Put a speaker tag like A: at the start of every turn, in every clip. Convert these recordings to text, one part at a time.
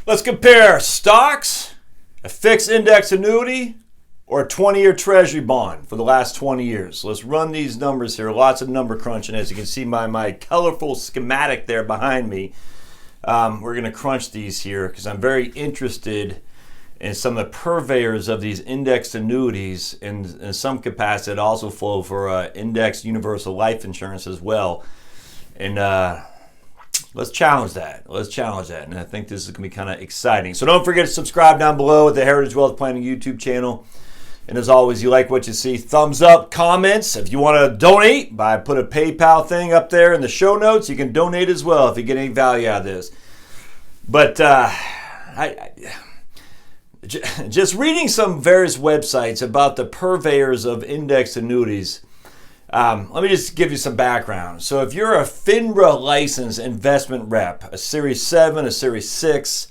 A: Let's compare stocks, a fixed index annuity, or a 20-year Treasury bond for the last 20 years. Let's run these numbers here. Lots of number crunching. As you can see my colorful schematic there behind me. We're going to crunch these here because I'm very interested in some of the purveyors of these indexed annuities in some capacity that also flow for indexed universal life insurance as well. And let's challenge that. And I think this is going to be kind of exciting. So don't forget to subscribe down below at the Heritage Wealth Planning YouTube channel. And as always, you like what you see, thumbs up, comments. If you want to donate, put a PayPal thing up there in the show notes. You can donate as well if you get any value out of this. But just reading some various websites about the purveyors of indexed annuities, let me just give you some background. So if you're a FINRA licensed investment rep, a Series 7, a Series 6,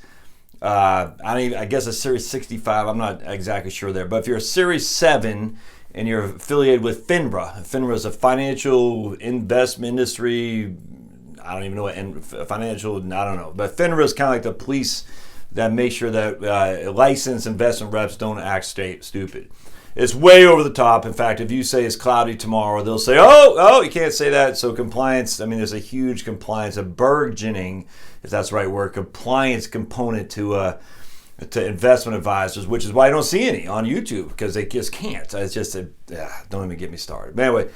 A: I guess a Series 65, I'm not exactly sure there. But if you're a Series 7 and you're affiliated with FINRA is a financial investment industry, I don't even know what financial, I don't know. But FINRA is kind of like the police that make sure that licensed investment reps don't act stupid. It's way over the top. In fact, if you say it's cloudy tomorrow, they'll say, oh, you can't say that. So compliance, there's a huge compliance, a burgeoning, if that's the right word, compliance component to investment advisors, which is why I don't see any on YouTube, because they just can't. It's just, don't even get me started. But anyway,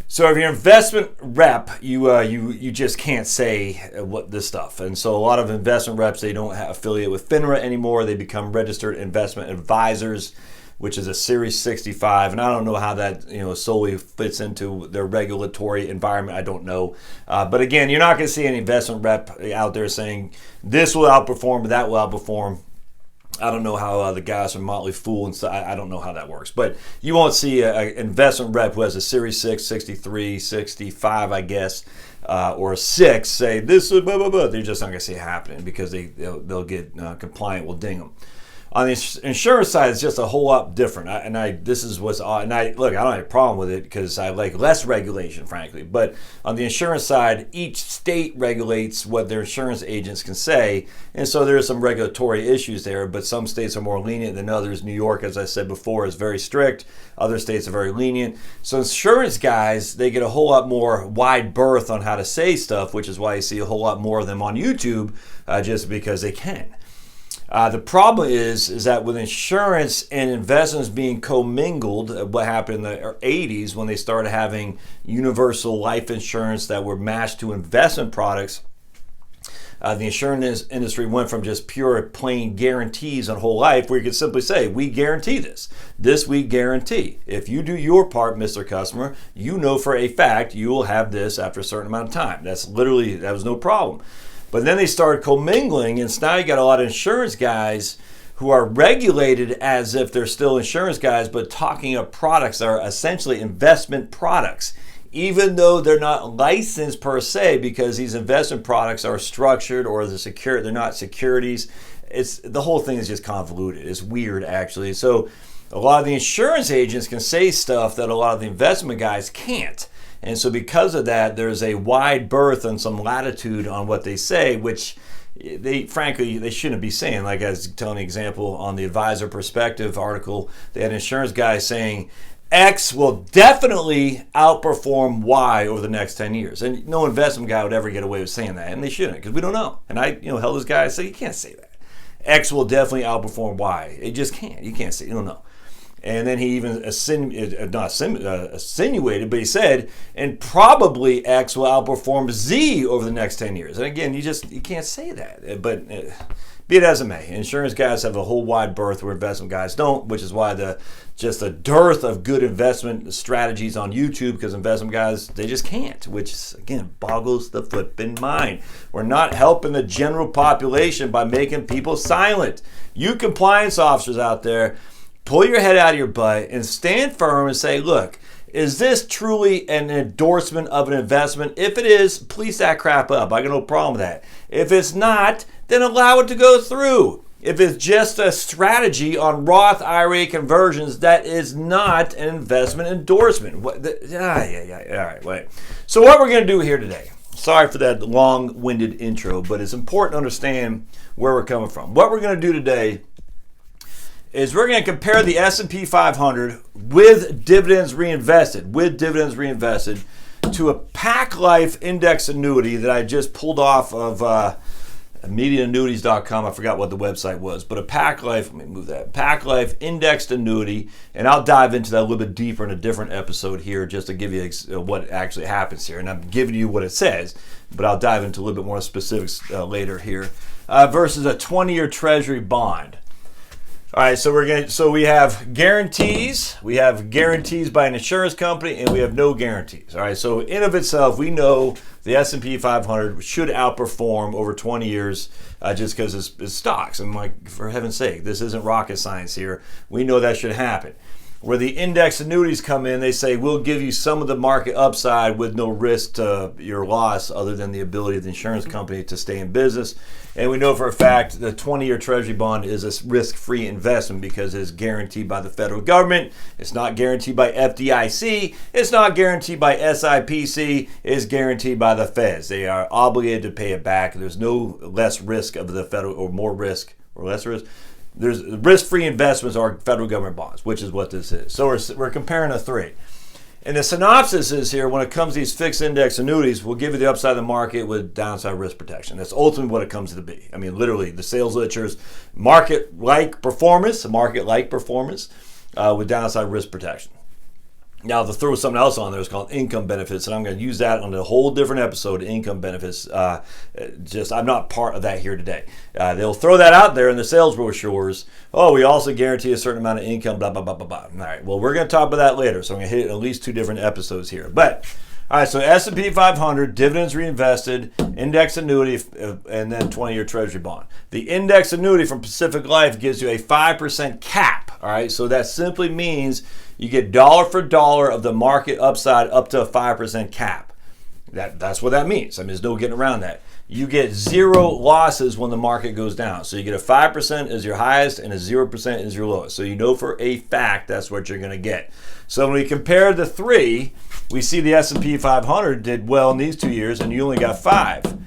A: so if you're an investment rep, you just can't say what this stuff. And so a lot of investment reps, they don't affiliate with FINRA anymore. They become registered investment advisors, which is a Series 65, and I don't know how that solely fits into their regulatory environment. I don't know, but again, you're not going to see any investment rep out there saying this will outperform, that will outperform. I don't know how the guys from Motley Fool and stuff, I don't know how that works, but you won't see an investment rep who has a Series 6, 63, 65, I guess, or a 6 say this is blah, blah, blah. They're just not going to see it happening because they'll get compliant, will ding them. On the insurance side, it's just a whole lot different. This is what's odd. And I don't have a problem with it because I like less regulation, frankly. But on the insurance side, each state regulates what their insurance agents can say. And so there's some regulatory issues there, but some states are more lenient than others. New York, as I said before, is very strict. Other states are very lenient. So insurance guys, they get a whole lot more wide berth on how to say stuff, which is why you see a whole lot more of them on YouTube, just because they can. The problem is that with insurance and investments being commingled, what happened in the 80s when they started having universal life insurance that were matched to investment products, the insurance industry went from just pure plain guarantees on whole life, where you could simply say, we guarantee this. This we guarantee. If you do your part, Mr. Customer, you know for a fact you will have this after a certain amount of time. That was no problem. But then they started commingling, and so now you got a lot of insurance guys who are regulated as if they're still insurance guys, but talking of products that are essentially investment products, even though they're not licensed per se, because these investment products are structured or they're not securities. The whole thing is just convoluted. It's weird, actually. So a lot of the insurance agents can say stuff that a lot of the investment guys can't. And so because of that, there's a wide berth and some latitude on what they say, which they shouldn't be saying. Like I was telling an example on the Advisor Perspective article, they had insurance guys saying X will definitely outperform Y over the next 10 years. And no investment guy would ever get away with saying that, and they shouldn't, because we don't know. And I held this guy, I said, you can't say that. X will definitely outperform Y. It just can't. You can't say, you don't know. And then he even insinuated, but he said, and probably X will outperform Z over the next 10 years. And again, you can't say that. But be it as it may, insurance guys have a whole wide berth where investment guys don't, which is why just a dearth of good investment strategies on YouTube, because investment guys, they just can't, which again boggles the flipping mind. We're not helping the general population by making people silent. You compliance officers out there, pull your head out of your butt and stand firm and say, look, is this truly an endorsement of an investment? If it is, police that crap up. I got no problem with that. If it's not, then allow it to go through. If it's just a strategy on Roth IRA conversions, that is not an investment endorsement. All right, wait. So what we're going to do here today. Sorry for that long-winded intro, but it's important to understand where we're coming from. What we're going to do today is we're going to compare the S&P 500 with dividends reinvested, to a Pac Life index annuity that I just pulled off of MediaAnnuities.com. I forgot what the website was, but a Pac Life, let me move that, Pac Life indexed annuity, and I'll dive into that a little bit deeper in a different episode here just to give you what actually happens here. And I'm giving you what it says, but I'll dive into a little bit more specifics later here, versus a 20-year Treasury bond. All right, so we have guarantees. We have guarantees by an insurance company, and we have no guarantees. All right, so in of itself, we know the S&P 500 should outperform over 20 years just because it's stocks. I'm like, for heaven's sake, this isn't rocket science here. We know that should happen. Where the index annuities come in, they say, we'll give you some of the market upside with no risk to your loss other than the ability of the insurance company to stay in business. And we know for a fact the 20-year Treasury bond is a risk-free investment because it's guaranteed by the federal government. It's not guaranteed by FDIC. It's not guaranteed by SIPC. It's guaranteed by the feds. They are obligated to pay it back. There's no less risk of the federal, or more risk, or less risk. There's risk-free investments are federal government bonds, which is what this is. So we're comparing the three. And the synopsis is here, when it comes to these fixed index annuities, we'll give you the upside of the market with downside risk protection. That's ultimately what it comes to be. I mean, literally, the sales literature is market-like performance with downside risk protection. Now, to throw something else on there, it's called income benefits, and I'm going to use that on a whole different episode, income benefits. I'm not part of that here today. They'll throw that out there in the sales brochures. Oh, we also guarantee a certain amount of income, blah, blah, blah, blah, blah. All right, well, we're going to talk about that later, so I'm going to hit it in at least 2 different episodes here. But, all right, so S&P 500, dividends reinvested, index annuity, and then 20-year Treasury bond. The index annuity from Pacific Life gives you a 5% cap, all right? So that simply means you get dollar for dollar of the market upside up to a 5% cap. That's what that means. I mean, there's no getting around that. You get 0 losses when the market goes down. So you get a 5% as your highest and a 0% as your lowest. So you know for a fact that's what you're going to get. So when we compare the three, we see the S&P 500 did well in these 2 years, and you only got 5.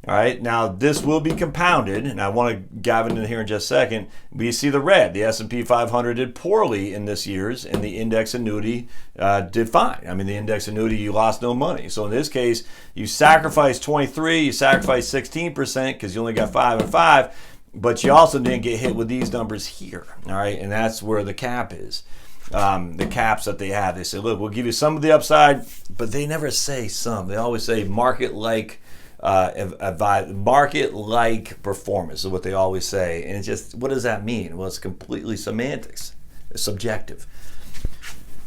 A: All right, now this will be compounded, and I want to dive into here in just a second. We see the red. The S&P 500 did poorly in this year's, and the index annuity did fine. I mean, the index annuity, you lost no money. So in this case, you sacrificed 23, you sacrificed 16% because you only got 5 and 5, but you also didn't get hit with these numbers here. All right, and that's where the cap is. The caps that they have. They say, look, we'll give you some of the upside, but they never say some. They always say market-like market-like performance is what they always say. And it's just, what does that mean? Well, it's completely semantics. It's subjective.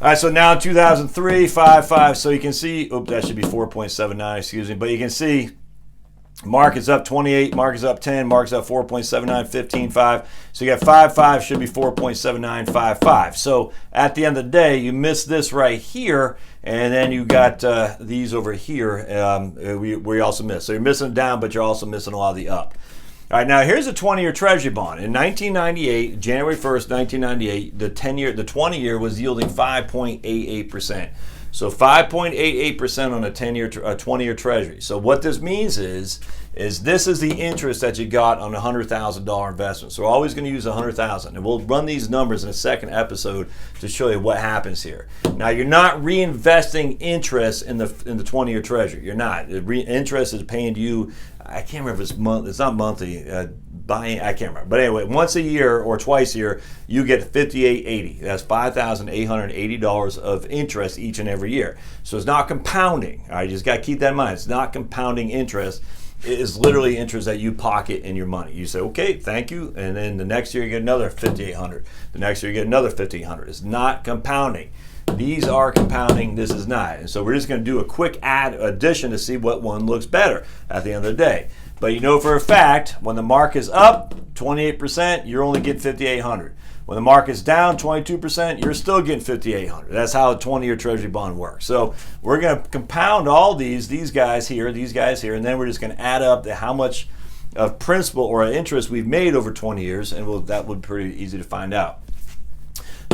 A: All right, so now 2003, 5.5. So you can see, that should be 4.79, excuse me. But you can see market's up 28, market's up 10, market's up 4.79, 15.5. So you got 5.5 should be 4.79, 5.5. So at the end of the day, you miss this right here, and then you got these over here where you also miss. So you're missing down, but you're also missing a lot of the up. All right, now here's a 20-year Treasury bond. In 1998, January 1st, 1998, the 20-year was yielding 5.88%. So 5.88% on a 20-year Treasury. So what this means is this is the interest that you got on a $100,000 investment. So we're always going to use $100,000, and we'll run these numbers in a second episode to show you what happens here. Now you're not reinvesting interest in the 20-year Treasury. You're not. Interest is paying to you. I can't remember if it's monthly. It's not monthly. Buying, I can't remember. But anyway, once a year or twice a year, you get $58.80. That's $5,880 of interest each and every year. So it's not compounding. All right, you just got to keep that in mind. It's not compounding interest. It is literally interest that you pocket in your money. You say, okay, thank you, and then the next year you get another $5,800. The next year you get another $1,500. It's not compounding. These are compounding, this is not. And so we're just going to do a quick addition to see what one looks better at the end of the day. But you know for a fact, when the market is up 28%, you're only getting $5,800. When the market's down 22%, you're still getting $5,800. That's how a 20-year Treasury bond works. So we're going to compound all these guys here, and then we're just going to add up how much of principal or interest we've made over 20 years, and that would be pretty easy to find out.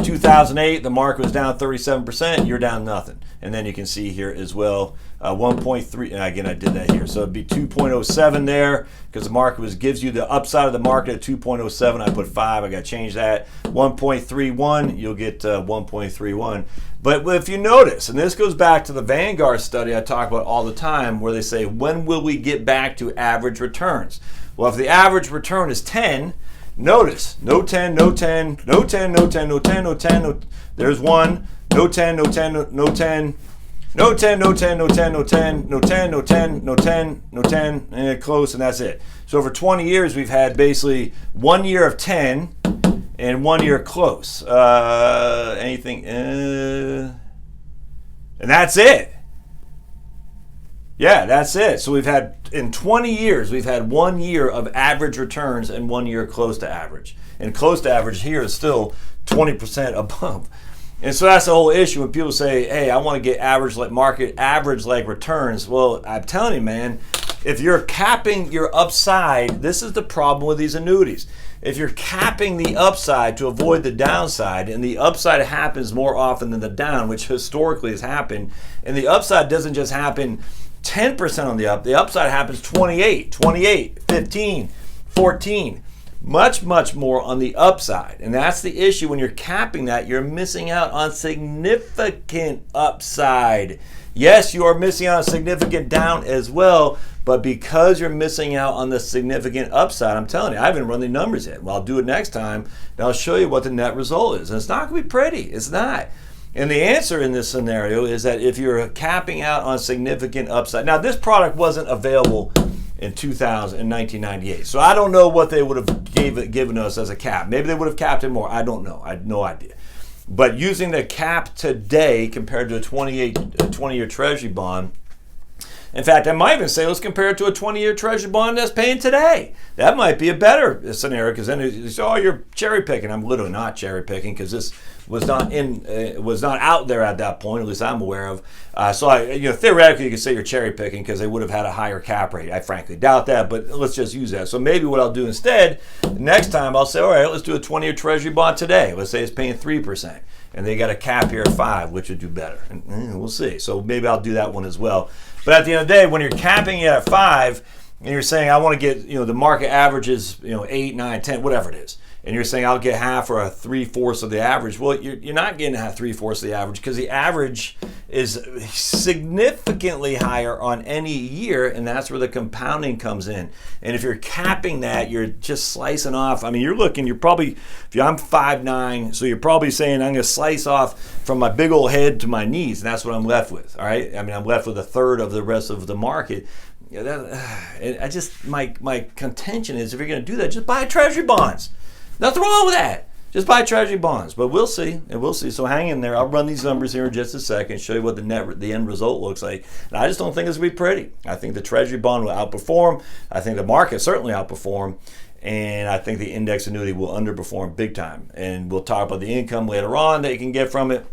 A: 2008, the market was down 37%. You're down nothing. And then you can see here as well, 1.3. And again, I did that here. So it'd be 2.07 there because the market gives you the upside of the market at 2.07. I put 5. I got to change that. 1.31. You'll get 1.31. But if you notice, and this goes back to the Vanguard study I talk about all the time, where they say, when will we get back to average returns? Well, if the average return is 10, notice, no 10, no 10, no 10, no 10, no 10, no 10, no, there's 1, no 10, no 10, no 10, no 10, no 10, no 10, no 10, no 10, no 10, no 10, no 10, and close, and that's it. So over 20 years, we've had basically 1 year of 10 and 1 year close. And that's it. Yeah, that's it. So we've had, in 20 years, we've had 1 year of average returns and 1 year close to average. And close to average here is still 20% above. And so that's the whole issue when people say, hey, I want to get average like market, average like returns. Well, I'm telling you, man, if you're capping your upside, this is the problem with these annuities. If you're capping the upside to avoid the downside, and the upside happens more often than the down, which historically has happened, and the upside doesn't just happen 10% on the upside happens 28, 15, 14, much more on the upside. And that's the issue. When you're capping that, you're missing out on significant upside. Yes, you are missing out on significant down as well, but because you're missing out on the significant upside, I'm telling you, I haven't run the numbers yet. Well, I'll do it next time, and I'll show you what the net result is. And it's not going to be pretty. It's not. And the answer in this scenario is that if you're capping out on significant upside. Now, this product wasn't available in 1998. So I don't know what they would have given us as a cap. Maybe they would have capped it more. I don't know. I have no idea. But using the cap today compared to a 20-year Treasury bond, in fact, I might even say let's compare it to a 20-year Treasury bond that's paying today. That might be a better scenario because then you say, oh, you're cherry picking. I'm literally not cherry picking because this was not out there at that point, at least I'm aware of. Theoretically, you could say you're cherry picking because they would have had a higher cap rate. I frankly doubt that, but let's just use that. So maybe what I'll do instead, next time I'll say, all right, let's do a 20-year Treasury bond today. Let's say it's paying 3%, and they got a cap here at 5, which would do better. And we'll see. So maybe I'll do that one as well. But at the end of the day, when you're capping it at 5, and you're saying I want to get, the market averages, 8, 9, 10, whatever it is, and you're saying I'll get half or a 3/4 of the average. Well, you're not getting 3/4 of the average because the average is significantly higher on any year, and that's where the compounding comes in. And if you're capping that, you're just slicing off. I mean, I'm 5'9", so you're probably saying I'm going to slice off from my big old head to my knees, and that's what I'm left with. All right, I mean, I'm left with a third of the rest of the market. My contention is if you're going to do that, just buy Treasury bonds. Nothing wrong with that. Just buy Treasury bonds. But we'll see, and we'll see. So hang in there. I'll run these numbers here in just a second, show you what the end result looks like. And I just don't think it's going to be pretty. I think the Treasury bond will outperform. I think the market certainly outperform. And I think the index annuity will underperform big time. And we'll talk about the income later on that you can get from it.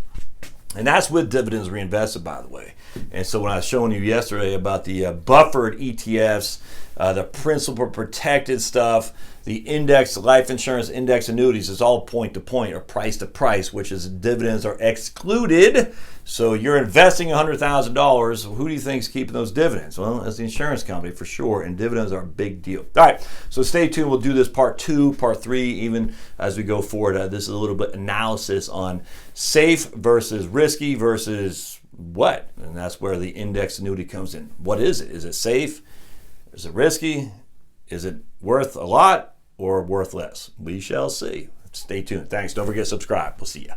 A: And that's with dividends reinvested, by the way. And so when I was showing you yesterday about the buffered ETFs, the principal protected stuff, the index life insurance, index annuities, is all point to point or price to price, which is dividends are excluded. So you're investing $100,000. Who do you think is keeping those dividends? Well, that's the insurance company for sure, and dividends are a big deal. All right, so stay tuned. We'll do this part 2, part 3, even as we go forward. This is a little bit analysis on safe versus risky versus what? And that's where the index annuity comes in. What is it? Is it safe? Is it risky? Is it worth a lot or worth less? We shall see. Stay tuned. Thanks. Don't forget to subscribe. We'll see you.